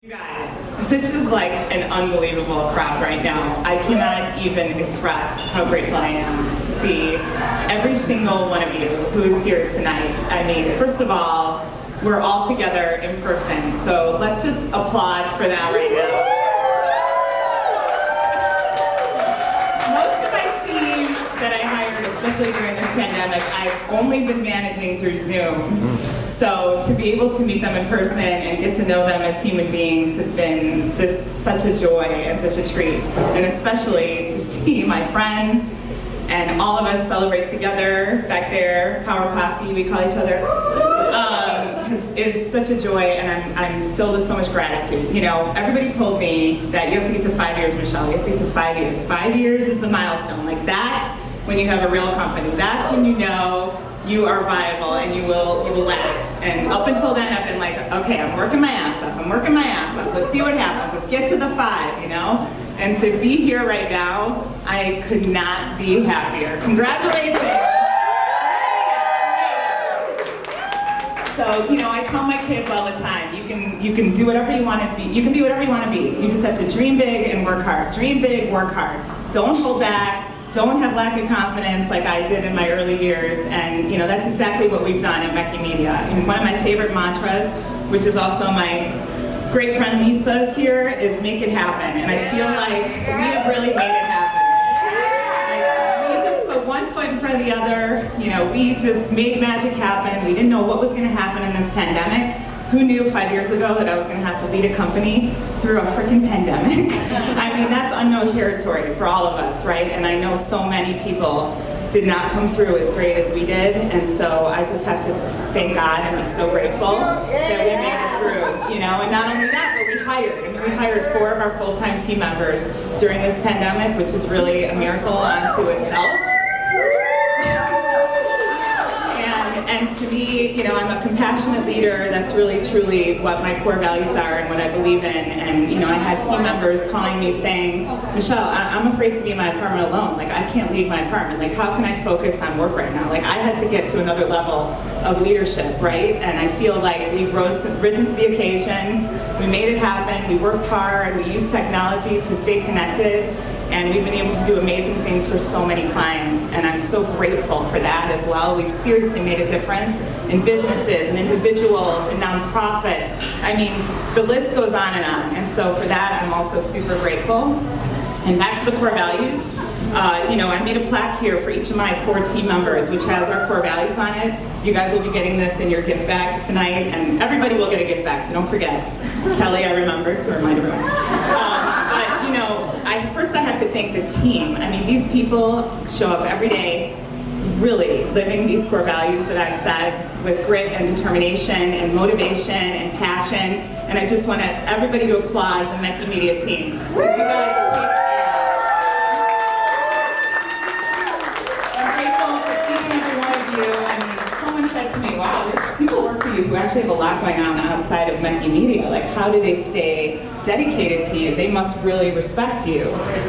You guys, this is like an unbelievable crowd right now. I cannot even express how grateful I am to see every single one of you who is here tonight. I mean, first of all, we're all together in person, so let's just applaud for that right now. Most of my team that I hired, especially during this pandemic, I've only been managing through Zoom. So to be able to meet them in person and get to know them as human beings has been just such a joy and such a treat. And especially to see my friends and all of us celebrate together back there, Power Posse, we call each other, is such a joy, and I'm filled with so much gratitude. You know, everybody told me that you have to get to 5 years, Michelle, you have to get to 5 years. 5 years is the milestone. Like, that's when you have a real company. That's when you know you are viable and you will last. And up until then, I've been like, okay, I'm working my ass off. Let's see what happens. Let's get to the 5, you know? And to be here right now, I could not be happier. Congratulations. So, you know, I tell my kids all the time, you can do whatever you want to be. You can be whatever you want to be. You just have to dream big and work hard. Dream big, work hard. Don't hold back. Don't have lack of confidence like I did in my early years, and you know that's exactly what we've done at Mekky Media. And one of my favorite mantras, which is also my great friend Lisa's here, is make it happen. And I feel like we have really made it happen. Like, we just put one foot in front of the other. You know, we just made magic happen. We didn't know what was going to happen in this pandemic. Who knew 5 years ago that I was going to have to lead a company through a freaking pandemic? I mean, that's unknown territory for all of us, right? And I know so many people did not come through as great as we did, and so I just have to thank God and be so grateful that we made it through, you know? And not only that, but we hired 4 of our full-time team members during this pandemic, which is really a miracle unto itself. And to me, you know, I'm a compassionate leader. That's really, truly what my core values are and what I believe in. And, you know, I had team members calling me saying, Michelle, I'm afraid to be in my apartment alone. Like, I can't leave my apartment. Like, how can I focus on work right now? Like, I had to get to another level of leadership, right? And I feel like we've risen to the occasion. We made it happen. We worked hard. We used technology to stay connected. And we've been able to do amazing things for so many clients, and I'm so grateful for that as well. We've seriously made a difference in businesses and individuals and nonprofits. I mean, the list goes on, and so for that, I'm also super grateful. And back to the core values, you know, I made a plaque here for each of my core team members, which has our core values on it. You guys will be getting this in your gift bags tonight, and everybody will get a gift bag, so don't forget. Kelly, I remembered to remind everyone. But, you know, first I have to thank the team. I mean, these people show up every day really living these core values that I've said with grit and determination and motivation and passion. And I just want everybody to applaud the Mekky Media team. Because you guys I'm grateful for each and every one of you. I mean, someone said to me, wow, there's people work for you who actually have a lot going on outside of Mekky Media. Like, how do they stay dedicated to you? They must really respect you.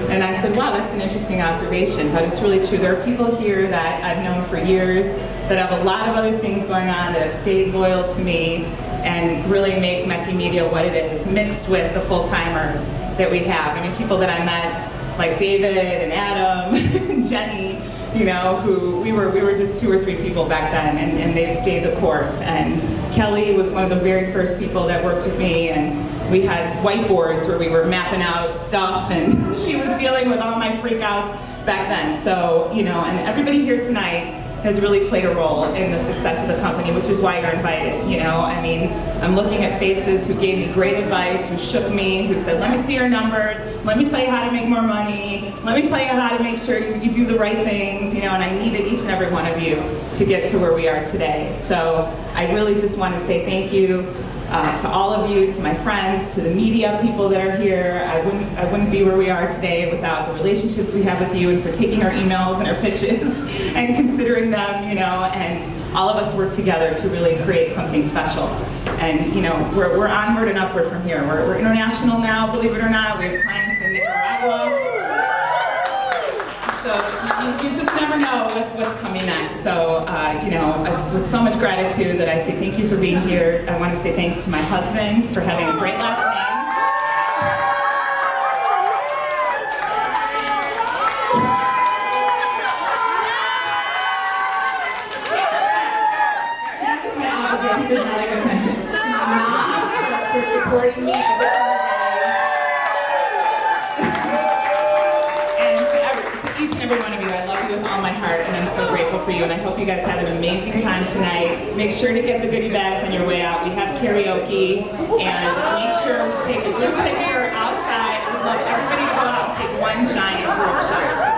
And I said, wow, that's an interesting observation, but it's really true. There are people here that I've known for years that have a lot of other things going on that have stayed loyal to me and really make Mekky Media what it is, mixed with the full-timers that we have. I mean, people that I met, like David and Adam and Jenny, you know, who we were just 2 or 3 people back then, and they've stayed the course. And Kelly was one of the very first people that worked with me, and we had whiteboards where we were mapping out stuff, and she was dealing with all my freakouts back then. So, you know, and everybody here tonight has really played a role in the success of the company, which is why you're invited, you know? I mean, I'm looking at faces who gave me great advice, who shook me, who said, let me see your numbers, let me tell you how to make more money, let me tell you how to make sure you do the right things, you know, and I needed each and every one of you to get to where we are today. So I really just want to say thank you to all of you, to my friends, to the media people that are here. I wouldn't be where we are today without the relationships we have with you, and for taking our emails and our pitches and considering them, you know, and all of us work together to really create something special. And, you know, we're onward and upward from here. We're international now, believe it or not. We have clients in Nicaragua. So you just never know what's coming next. So, you know, it's with so much gratitude that I say thank you for being here. I want to say thanks to my husband for having a great last name. like he doesn't like attention. Not for supporting me every single day. And to each and every one of you, I love you with all my heart, and I'm so grateful for you, and I hope you guys have an amazing time tonight. Make sure to get the goodie bags on your way out. We have karaoke, and make sure we take a group picture outside. We'd love everybody to go out and take one giant group shot.